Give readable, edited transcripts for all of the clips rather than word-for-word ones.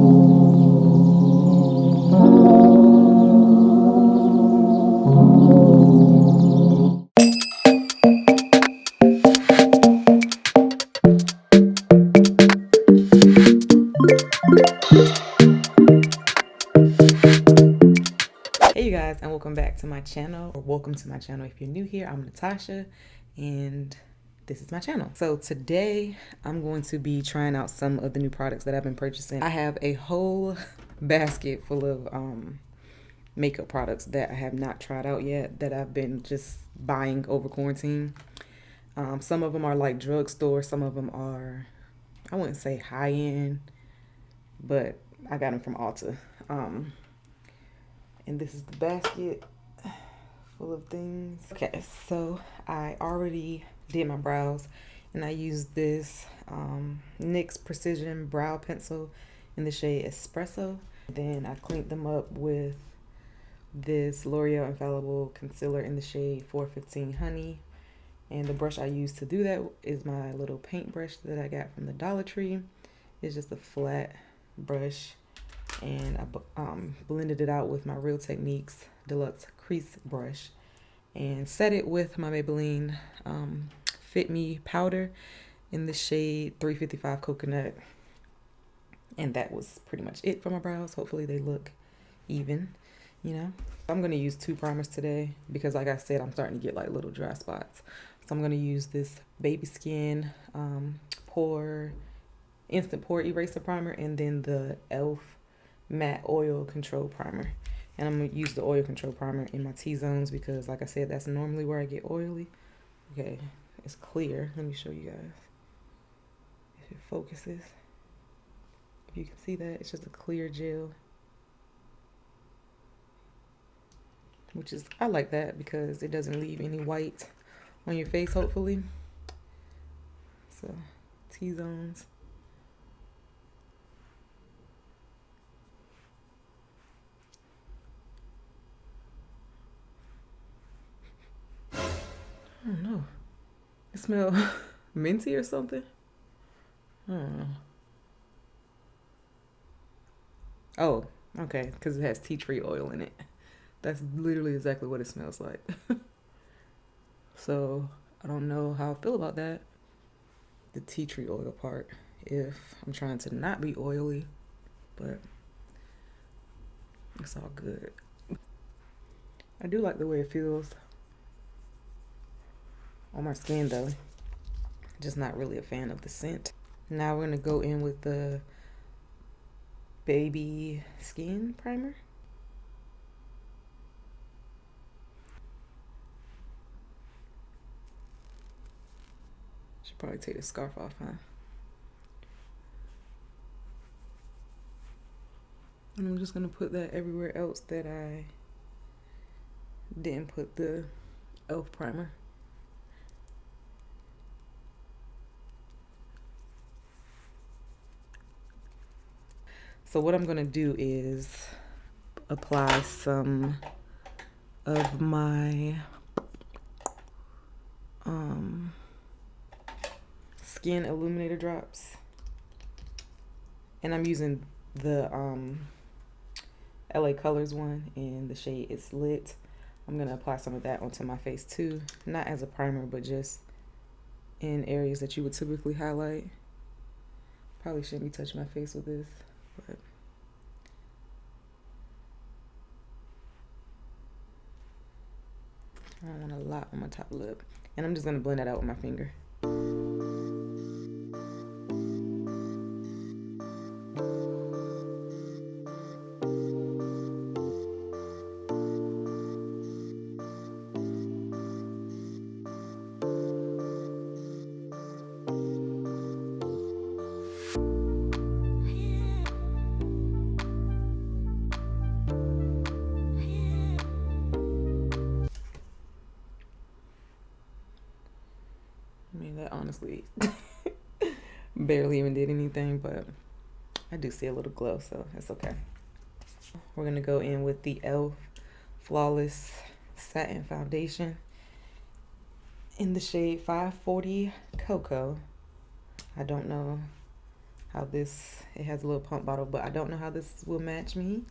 Hey you guys, and welcome back to my channel, or welcome to my channel if you're new here. I'm Natasha and this is my channel. So today I'm going to be trying out some of the new products that I've been purchasing. I have a whole basket full of makeup products that I have not tried out yet, that I've been just buying over quarantine. Some of them are like drugstore, some of them are, I wouldn't say high-end, but I got them from Ulta. And this is the basket full of things. Okay, so I already did my brows and I used this NYX Precision Brow Pencil in the shade Espresso. Then I cleaned them up with this L'Oreal Infallible Concealer in the shade 415 Honey. And the brush I use to do that is my little paintbrush that I got from the Dollar Tree. It's just a flat brush. And I blended it out with my Real Techniques Deluxe Crease Brush and set it with my Maybelline Fit Me Powder in the shade 355 Coconut. And that was pretty much it for my brows. Hopefully they look even, you know. I'm going to use two primers today because, like I said, I'm starting to get like little dry spots. So I'm going to use this Baby Skin Pore Instant Pore Eraser Primer and then the e.l.f. Matte Oil Control Primer. And I'm going to use the Oil Control Primer in my T-zones because, like I said, that's normally where I get oily. Okay, it's clear. Let me show you guys. If it focuses. If you can see that, it's just a clear gel. Which is, I like that because it doesn't leave any white on your face, hopefully. So, T-zones. I don't know. It smells minty or something. I don't know. Oh, okay, because it has tea tree oil in it. That's literally exactly what it smells like. So I don't know how I feel about that. The tea tree oil part. If I'm trying to not be oily, but it's all good. I do like the way it feels on my skin though. Just not really a fan of the scent. Now we're gonna go in with the Baby Skin Primer. Should probably take the scarf off, huh? And I'm just gonna put that everywhere else that I didn't put the e.l.f. primer. So what I'm gonna do is apply some of my Skin Illuminator drops, and I'm using the LA Colors one in the shade It's Lit. I'm gonna apply some of that onto my face too, not as a primer, but just in areas that you would typically highlight. Probably shouldn't be touching my face with this, but I don't want a lot on my top lip. And I'm just gonna blend that out with my finger. I mean, that honestly barely even did anything, but I do see a little glow, so it's okay. We're gonna go in with the e.l.f. Flawless Satin Foundation in the shade 540 Coco. I don't know how this, it has a little pump bottle, but I don't know how this will match me.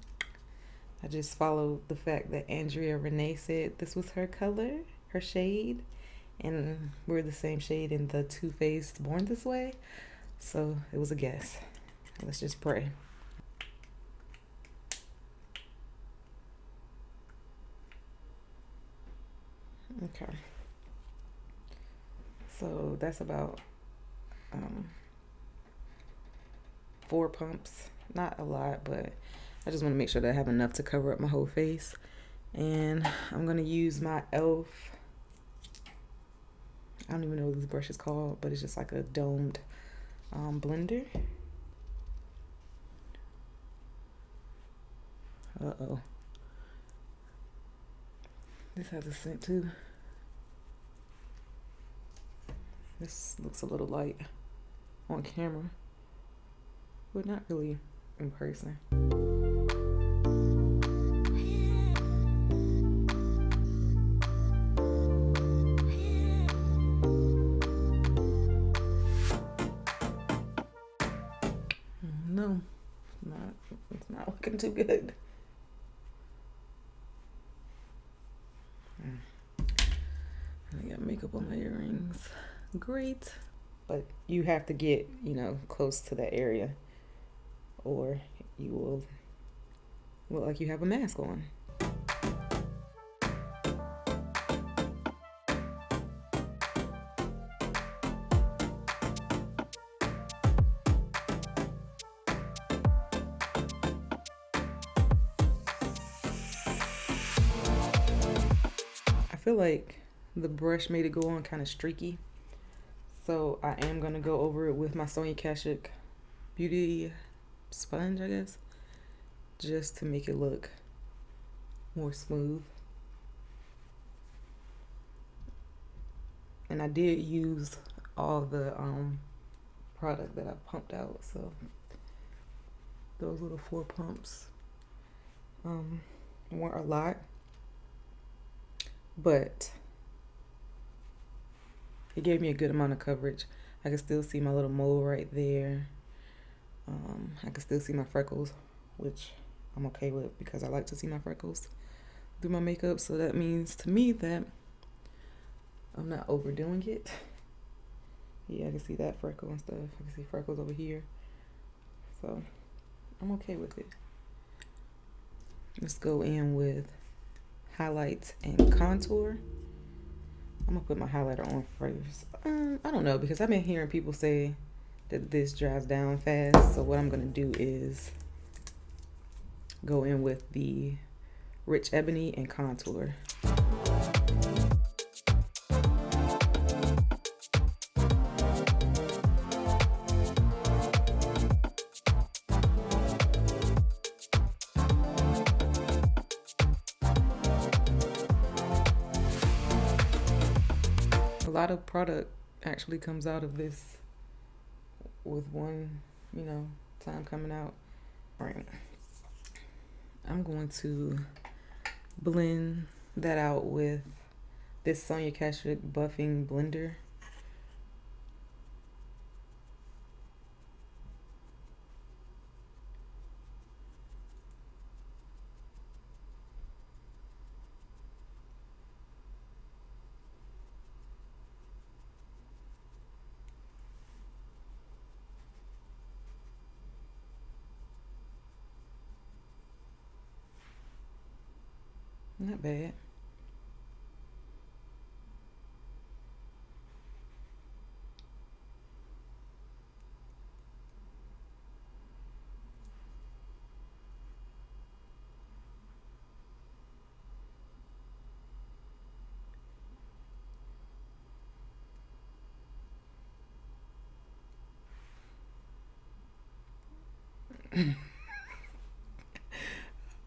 I just followed the fact that Andrea Renee said this was her color, her shade, and we're the same shade in the Too Faced Born This Way, so it was a guess. Let's just pray. Okay, so that's about 4 pumps, not a lot, but I just want to make sure that I have enough to cover up my whole face. And I'm going to use my e.l.f. I don't even know what this brush is called, but it's just like a domed blender. Uh-oh. This has a scent too. This looks a little light on camera, but not really in person. No, it's not looking too good. I got makeup on my earrings. Great. But you have to get, you know, close to that area, or you will look like you have a mask on. I feel like the brush made it go on kind of streaky, so I am gonna go over it with my Sonia Kashuk beauty sponge, I guess, just to make it look more smooth. And I did use all the product that I pumped out, so those little 4 pumps weren't a lot, but it gave me a good amount of coverage. I can still see my little mole right there. I can still see my freckles, which I'm okay with because I like to see my freckles through my makeup. So that means to me that I'm not overdoing it. Yeah, I can see that freckle and stuff. I can see freckles over here. So I'm okay with it. Let's go in with highlights and contour. I'm gonna put my highlighter on first. I don't know, because I've been hearing people say that this dries down fast. So what I'm gonna do is go in with the Rich Ebony and contour. A lot of product actually comes out of this with one, you know, time coming out. All right, I'm going to blend that out with this Sonia Kashuk buffing blender. Not bad.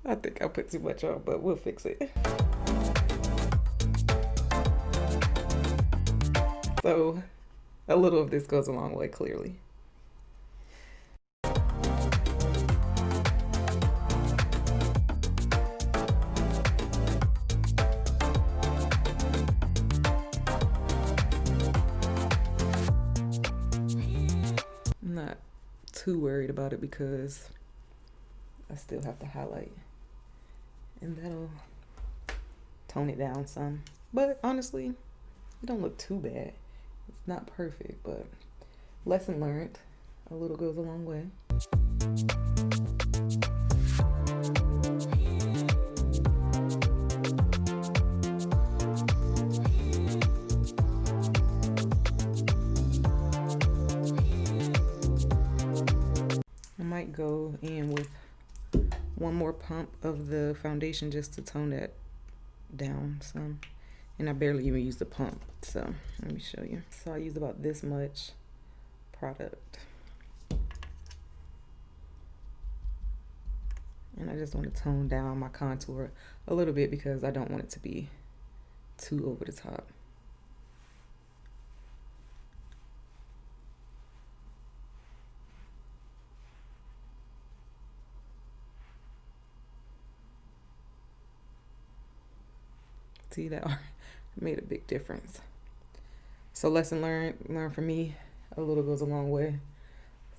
I think I put too much on, but we'll fix it. So a little of this goes a long way, clearly. I'm not too worried about it because I still have to highlight, and that'll tone it down some. But honestly, it don't look too bad. It's not perfect, but lesson learned. A little goes a long way. I might go in with one more pump of the foundation just to tone that down some. And I barely even use the pump, so let me show you. So I use about this much product. And I just want to tone down my contour a little bit because I don't want it to be too over the top. See, that made a big difference. So lesson learned for me, a little goes a long way.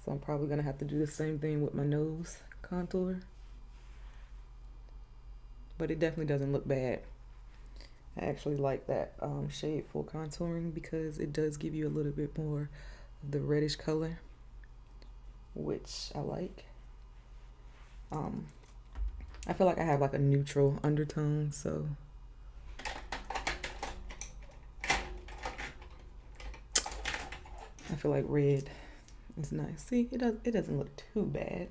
So I'm probably gonna have to do the same thing with my nose contour. But it definitely doesn't look bad. I actually like that shade for contouring because it does give you a little bit more of the reddish color, which I like. I feel like I have like a neutral undertone, so I feel like red is nice. See, it doesn't look too bad.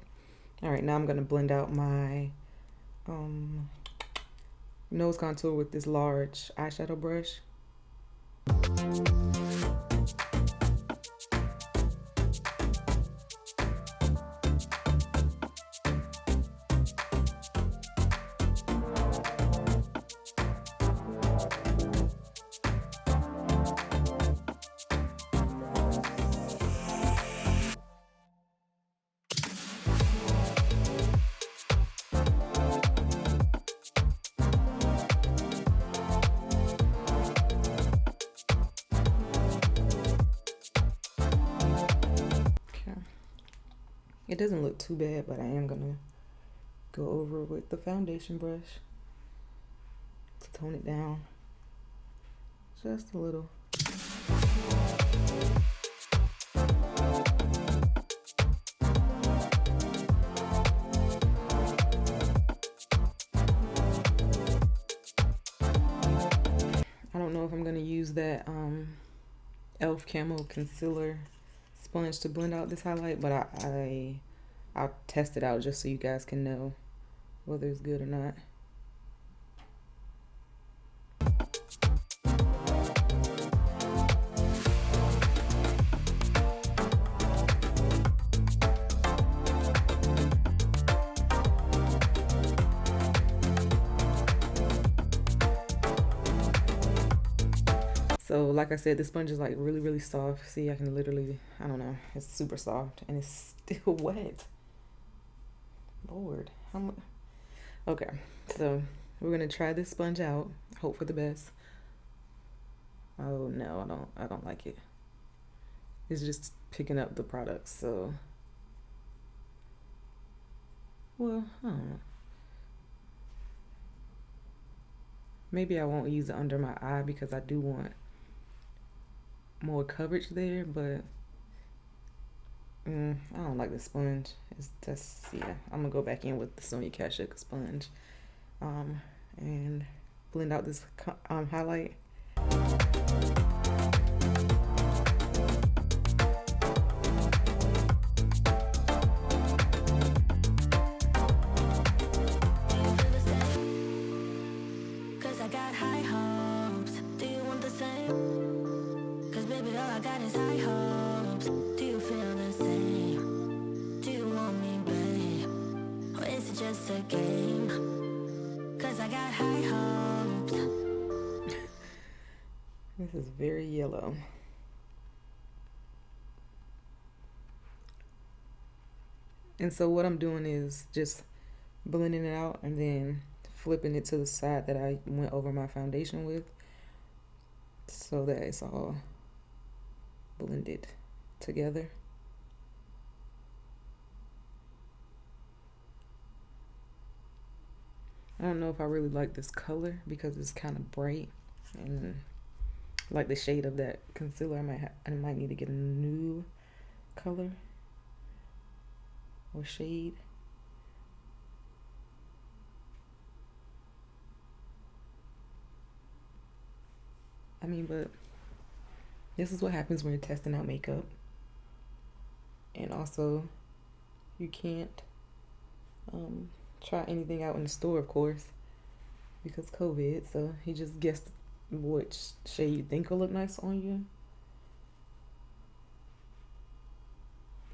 All right, now I'm gonna blend out my nose contour with this large eyeshadow brush. It doesn't look too bad, but I am gonna go over with the foundation brush to tone it down just a little. I don't know if I'm gonna use that e.l.f. Camo concealer sponge to blend out this highlight, but I'll test it out just so you guys can know whether it's good or not. So like I said, this sponge is like really soft. See, I can literally, I don't know, it's super soft and it's still wet. Lord, okay, so we're gonna try this sponge out, hope for the best. Oh no, I don't like it. It's just picking up the product, so well, I don't know. Maybe I won't use it under my eye because I do want more coverage there, but I don't like the sponge. It's just, yeah, I'm gonna go back in with the Sonia Kashuk sponge and blend out this highlight. This is very yellow. And so what I'm doing is just blending it out and then flipping it to the side that I went over my foundation with so that it's all blended together. I don't know if I really like this color because it's kind of bright, and like the shade of that concealer, I might need to get a new color or shade. I mean, but this is what happens when you're testing out makeup. And also, you can't try anything out in the store, of course, because COVID. So he just guessed which shade you think will look nice on you.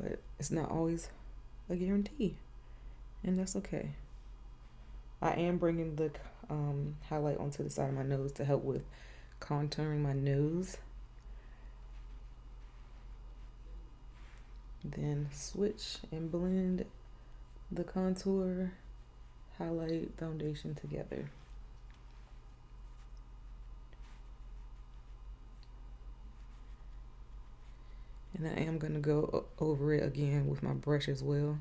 But it's not always a guarantee, and that's okay. I am bringing the highlight onto the side of my nose to help with contouring my nose. Then switch and blend the contour, highlight, foundation together. And I am going to go over it again with my brush as well,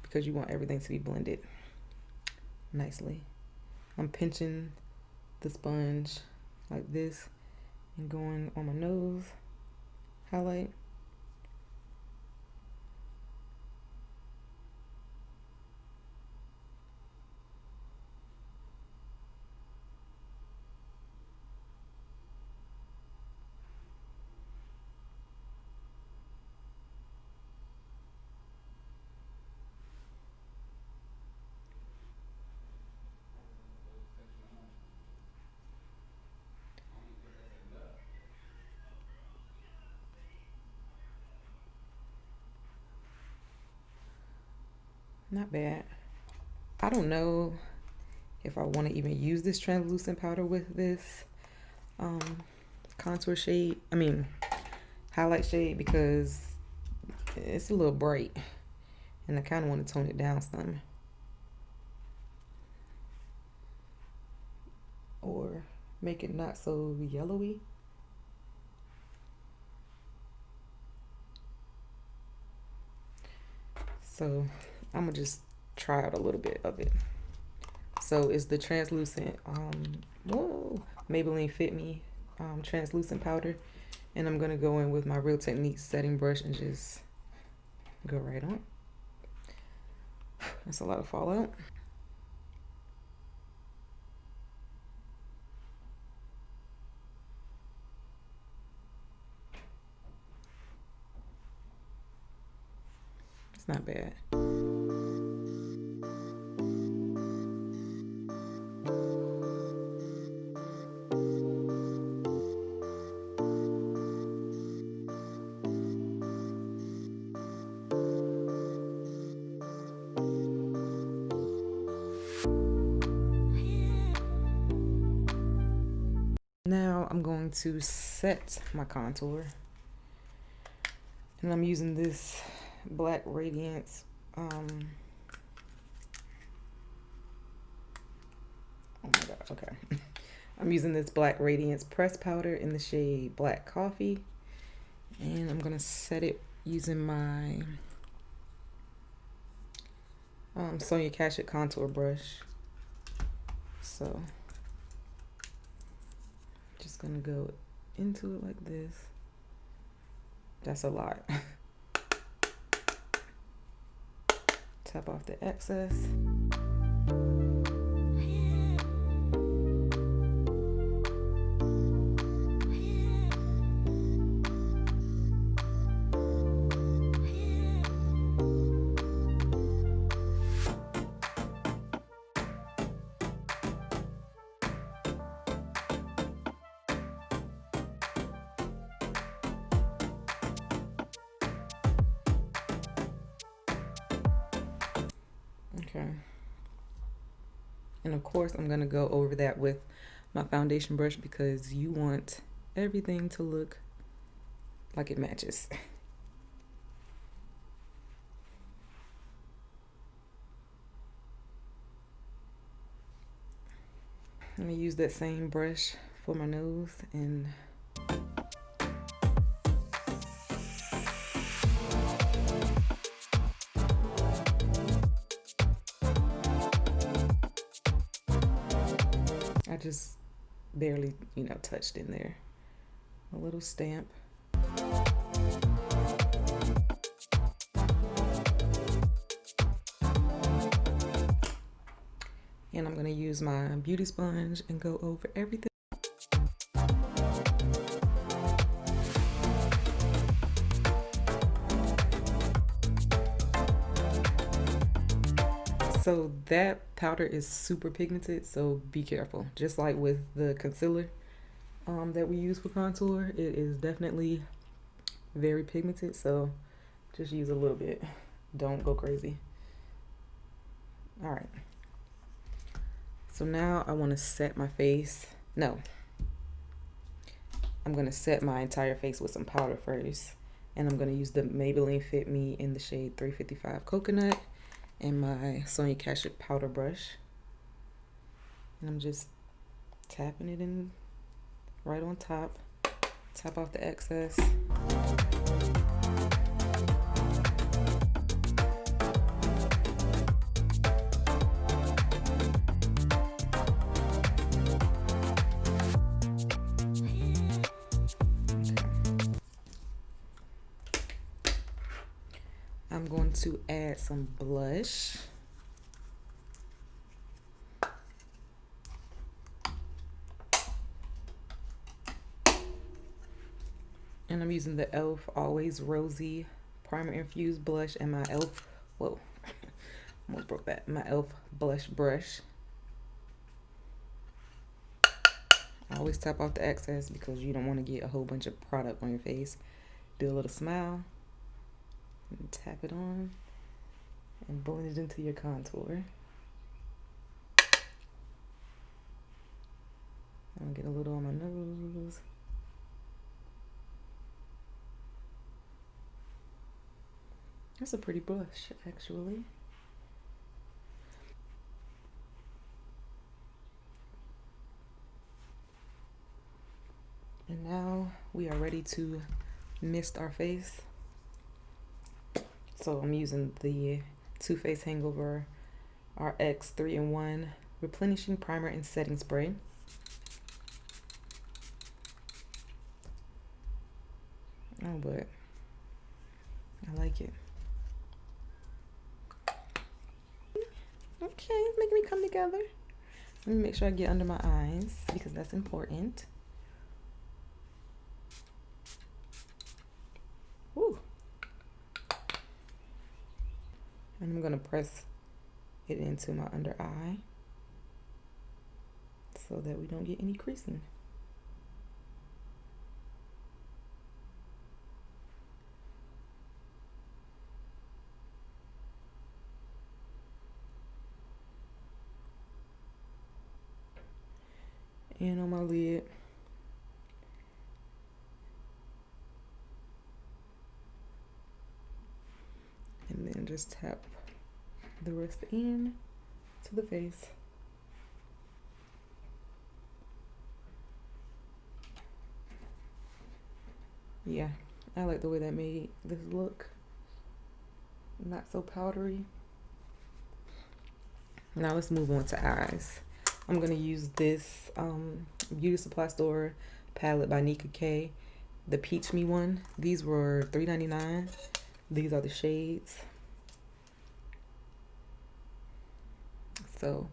because you want everything to be blended nicely. I'm pinching the sponge like this and going on my nose, highlight. Not bad. I don't know if I want to even use this translucent powder with this contour shade. I mean, highlight shade, because it's a little bright and I kind of want to tone it down some. Or make it not so yellowy. So I'm gonna just try out a little bit of it. So it's the translucent Maybelline Fit Me translucent powder, and I'm gonna go in with my Real Technique setting brush and just go right on. That's a lot of fallout. It's not bad. Now I'm going to set my contour, and I'm using this black Radiance oh my god, okay. I'm using this black Radiance press powder in the shade Black Coffee, and I'm gonna set it using my Sonia Kashuk contour brush. So just gonna go into it like this. That's a lot. Tap off the excess. Okay. And of course, I'm going to go over that with my foundation brush, because you want everything to look like it matches. I'm going to use that same brush for my nose and I just barely, you know, touched in there. A little stamp. And I'm gonna use my beauty sponge and go over everything. So that powder is super pigmented, so be careful. Just like with the concealer that we use for contour, it is definitely very pigmented, so just use a little bit. Don't go crazy. All right. So now I want to set my face. No. I'm going to set my entire face with some powder first. And I'm going to use the Maybelline Fit Me in the shade 355 Coconut and my Sonia Kashuk powder brush. And I'm just tapping it in right on top. Tap off the excess. I'm going to add some blush. And I'm using the e.l.f. Always Rosy Primer Infused Blush and my e.l.f. Whoa, almost broke that. My e.l.f. Blush Brush. I always tap off the excess because you don't want to get a whole bunch of product on your face. Do a little smile. And tap it on and blend it into your contour. I'm gonna get a little on my nose. That's a pretty blush, actually. And now we are ready to mist our face. So I'm using the Too Faced Hangover RX 3-in-1 Replenishing Primer and Setting Spray. Oh, but I like it. Okay, it's making me come together. Let me make sure I get under my eyes because that's important. Woo. And I'm going to press it into my under eye so that we don't get any creasing. And on my lid. And then just tap the rest in to the face. Yeah, I like the way that made this look. Not so powdery. Now let's move on to eyes. I'm gonna use this Beauty Supply Store palette by Nika K, the Peach Me one. These were $3.99. These are the shades. So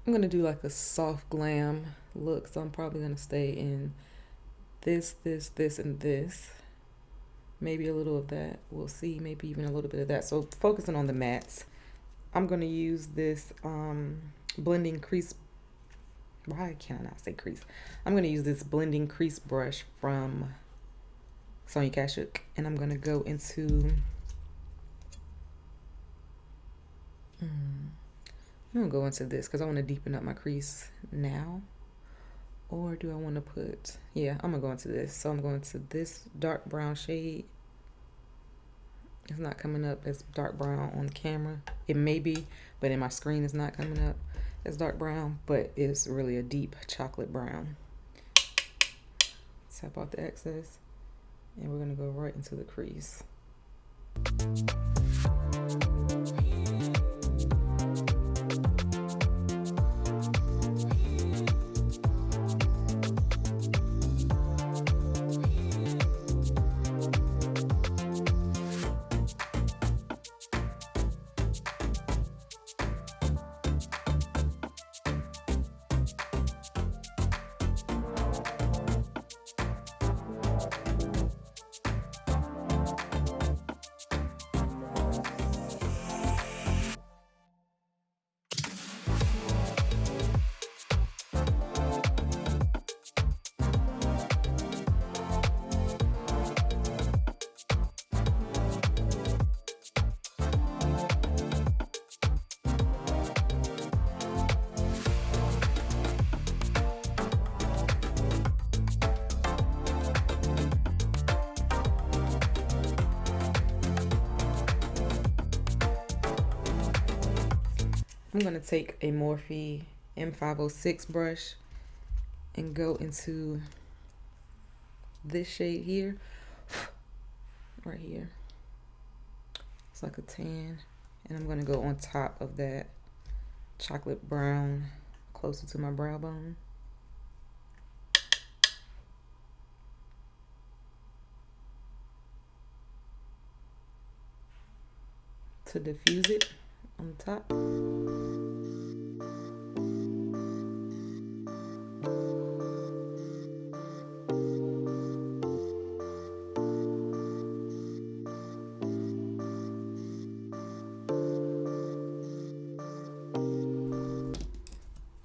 I'm gonna do like a soft glam look. So I'm probably gonna stay in this, and this. Maybe a little of that. We'll see. Maybe even a little bit of that. So focusing on the mattes, I'm gonna use this blending crease. Why can I not say crease? I'm gonna use this blending crease brush from Sonia Kashuk, and I'm gonna go into. I'm gonna go into this because I want to deepen up my crease now. Or do I want to put, yeah, I'm gonna go into this. So I'm going to this dark brown shade. It's not coming up as dark brown on the camera. It may be, but in my screen it's not coming up as dark brown, but it's really a deep chocolate brown. Tap out the excess, and we're gonna go right into the crease. I'm going to take a Morphe M506 brush and go into this shade here, right here. It's like a tan, and I'm going to go on top of that chocolate brown closer to my brow bone. To diffuse it on the top.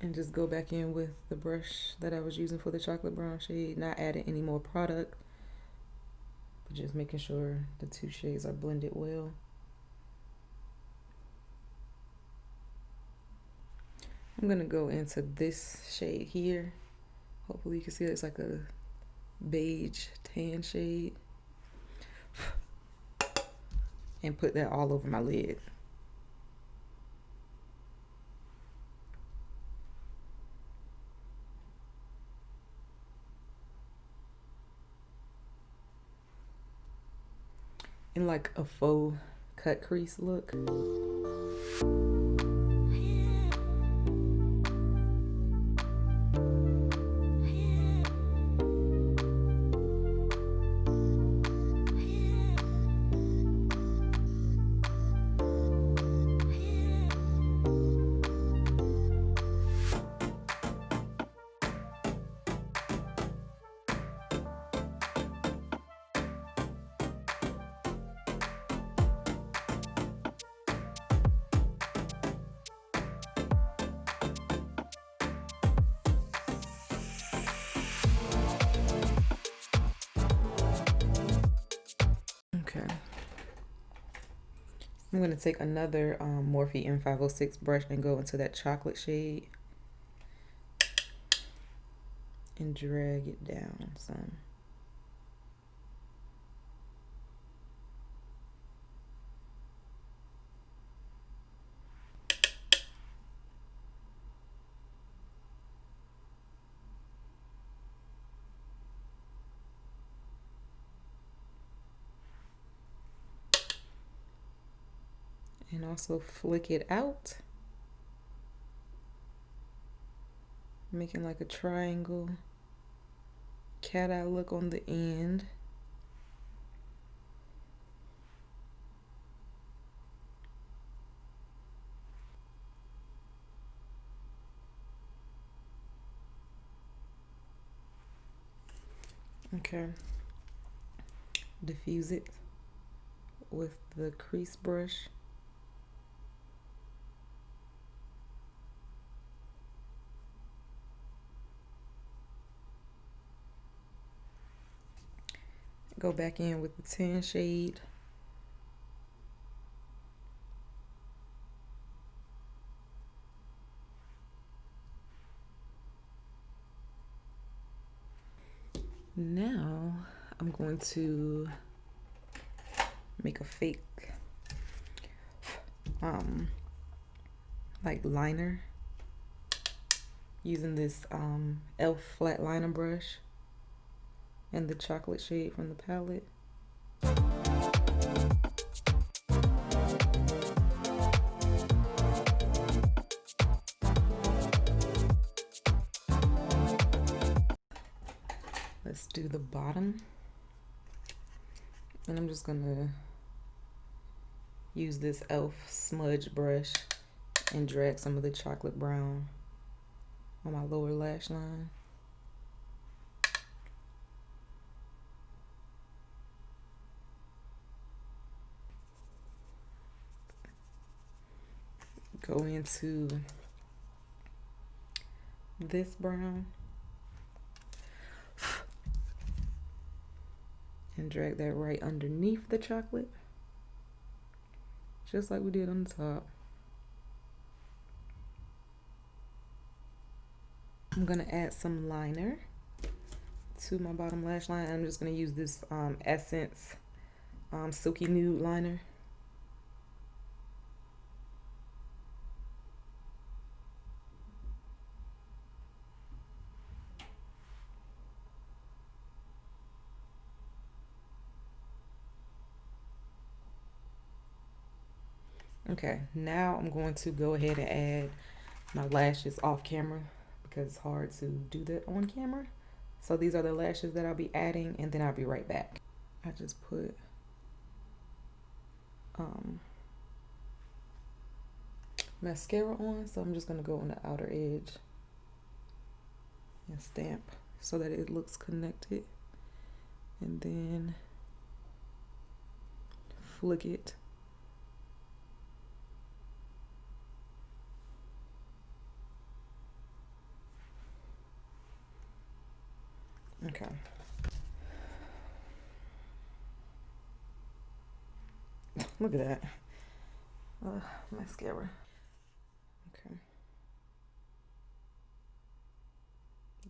And just go back in with the brush that I was using for the chocolate brown shade, not adding any more product, but just making sure the two shades are blended well. I'm gonna go into this shade here. Hopefully you can see it. It's like a beige tan shade. And put that all over my lid. In like a faux cut crease look. I'm going to take another Morphe M506 brush and go into that chocolate shade and drag it down some. And also flick it out, making like a triangle cat eye look on the end. Okay, diffuse it with the crease brush. Go back in with the tan shade. Now I'm going to make a fake like liner using this e.l.f. flat liner brush and the chocolate shade from the palette. Let's do the bottom. And I'm just gonna use this e.l.f. smudge brush and drag some of the chocolate brown on my lower lash line. Go into this brown and drag that right underneath the chocolate, just like we did on the top. I'm gonna add some liner to my bottom lash line. I'm just gonna use this Essence Silky Nude liner. Okay, now I'm going to go ahead and add my lashes off camera because it's hard to do that on camera. So these are the lashes that I'll be adding, and then I'll be right back. I just put mascara on, so I'm just gonna go on the outer edge and stamp so that it looks connected, and then flick it. Okay. Look at that. Mascara. Okay.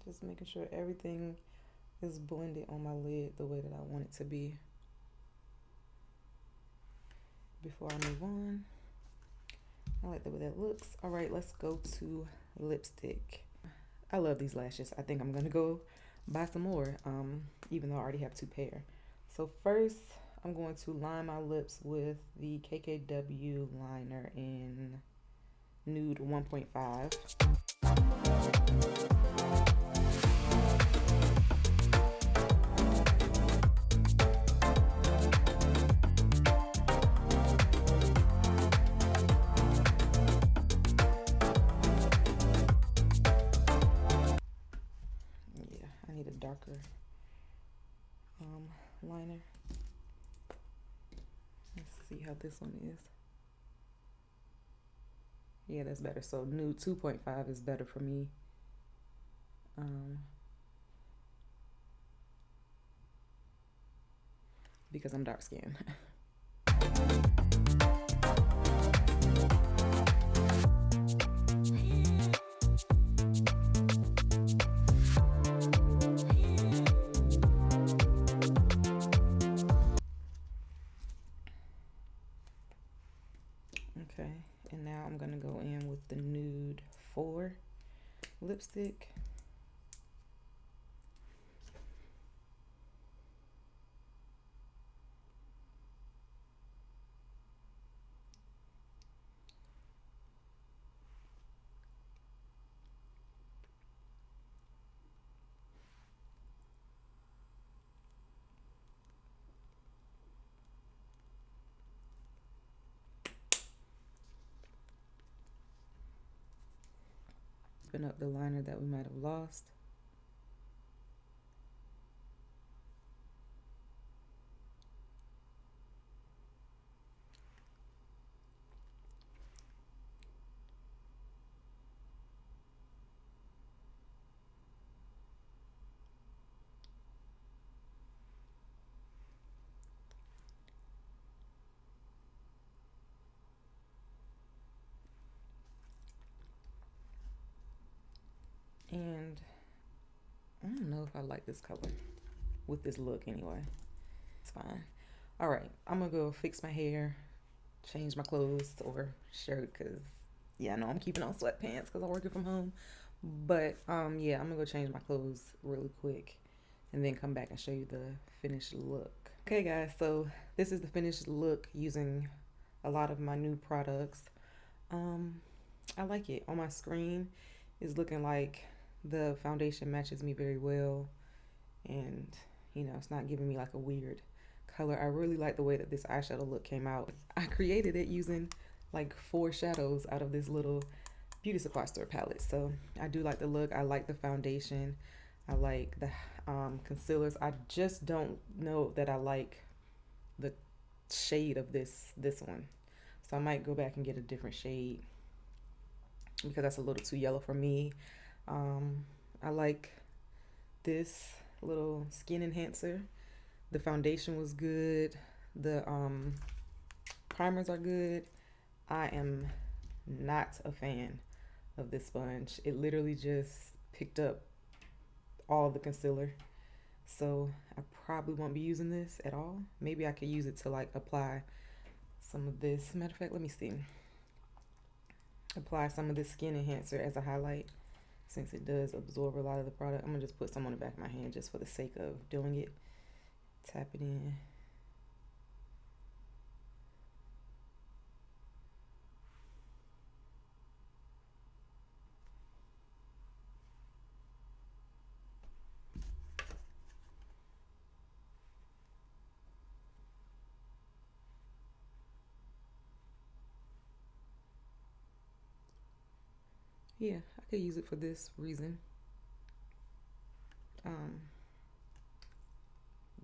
Just making sure everything is blended on my lid the way that I want it to be. Before I move on, I like the way that looks. All right, let's go to lipstick. I love these lashes. I think I'm gonna go buy some more, even though I already have 2 pair. So first, I'm going to line my lips with the KKW liner in Nude 1.5. Yeah, I need a darker liner. Let's see how this one is. Yeah, that's better. So Nude 2.5 is better for me. Because I'm dark skinned. Okay, and now I'm gonna go in with the Nude 4 lipstick. Open up the liner that we might have lost. And I don't know if I like this color with this look anyway. It's fine. All right, I'm gonna go fix my hair, change my clothes or shirt, because yeah, I know I'm keeping on sweatpants because I'm working from home. But yeah, I'm gonna go change my clothes really quick and then come back and show you the finished look. Okay guys, so this is the finished look using a lot of my new products. I like it. On my screen it's looking like the foundation matches me very well, and you know, it's not giving me like a weird color. I really like the way that this eyeshadow look came out. I created it using like 4 shadows out of this little beauty supply store palette. So I do like the look. I like the foundation. I like the concealers. I just don't know that I like the shade of this one. So I might go back and get a different shade because that's a little too yellow for me. I like this little skin enhancer. The foundation was good. The primers are good. I am not a fan of this sponge. It literally just picked up all the concealer. So I probably won't be using this at all. Maybe I could use it to like apply some of this. Matter of fact, let me see. Apply some of this skin enhancer as a highlight, since it does absorb a lot of the product. I'm gonna just put some on the back of my hand just for the sake of doing it. Tap it in. yeah, I could use it for this reason.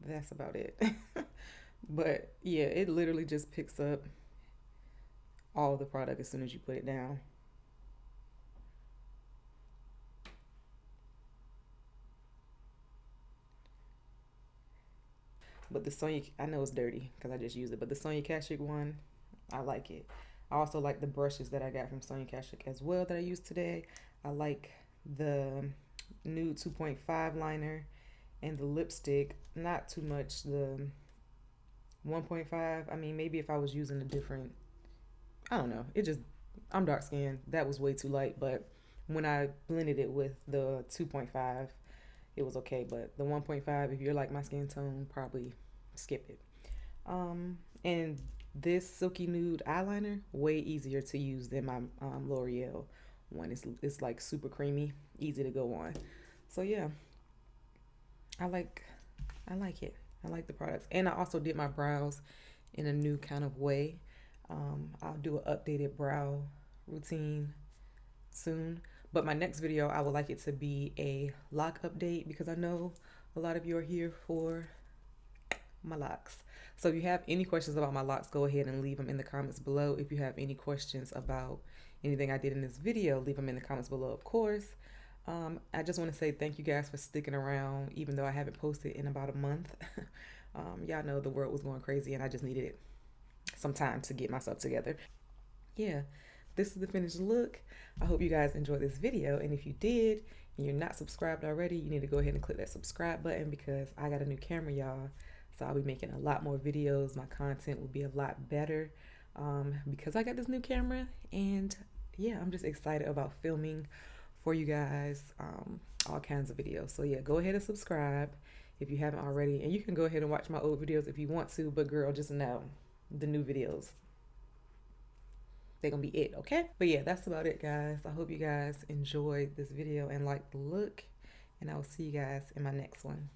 That's about it. But yeah, it literally just picks up all the product as soon as you put it down. But the Sonia, I know it's dirty because I just used it, but the Sonia Kashuk one, I like it. I also like the brushes that I got from Sonia Kashuk as well that I used today. I like the Nude 2.5 liner and the lipstick, not too much the 1.5. I mean, maybe if I was using a different, I don't know. It just, I'm dark skinned. That was way too light, but when I blended it with the 2.5, it was okay. But the 1.5, if you're like my skin tone, probably skip it. And this Silky Nude eyeliner, way easier to use than my L'Oreal one. It's like super creamy, easy to go on. So yeah, I like it. I like the products. And I also did my brows in a new kind of way. I'll do an updated brow routine soon. But my next video, I would like it to be a lock update because I know a lot of you are here for my locks. So if you have any questions about my locks, go ahead and leave them in the comments below. If you have any questions about anything I did in this video, leave them in the comments below, of course. I just want to say thank you guys for sticking around, even though I haven't posted in about a month. Y'all know the world was going crazy and I just needed some time to get myself together. Yeah, this is the finished look. I hope you guys enjoyed this video, and if you did and you're not subscribed already, you need to go ahead and click that subscribe button because I got a new camera, y'all. So I'll be making a lot more videos. My content will be a lot better because I got this new camera, and yeah, I'm just excited about filming for you guys all kinds of videos. So yeah, go ahead and subscribe if you haven't already, and you can go ahead and watch my old videos if you want to, but girl, just know the new videos, they're gonna be it, okay? But yeah, that's about it, guys. I hope you guys enjoyed this video and liked the look, and I will see you guys in my next one.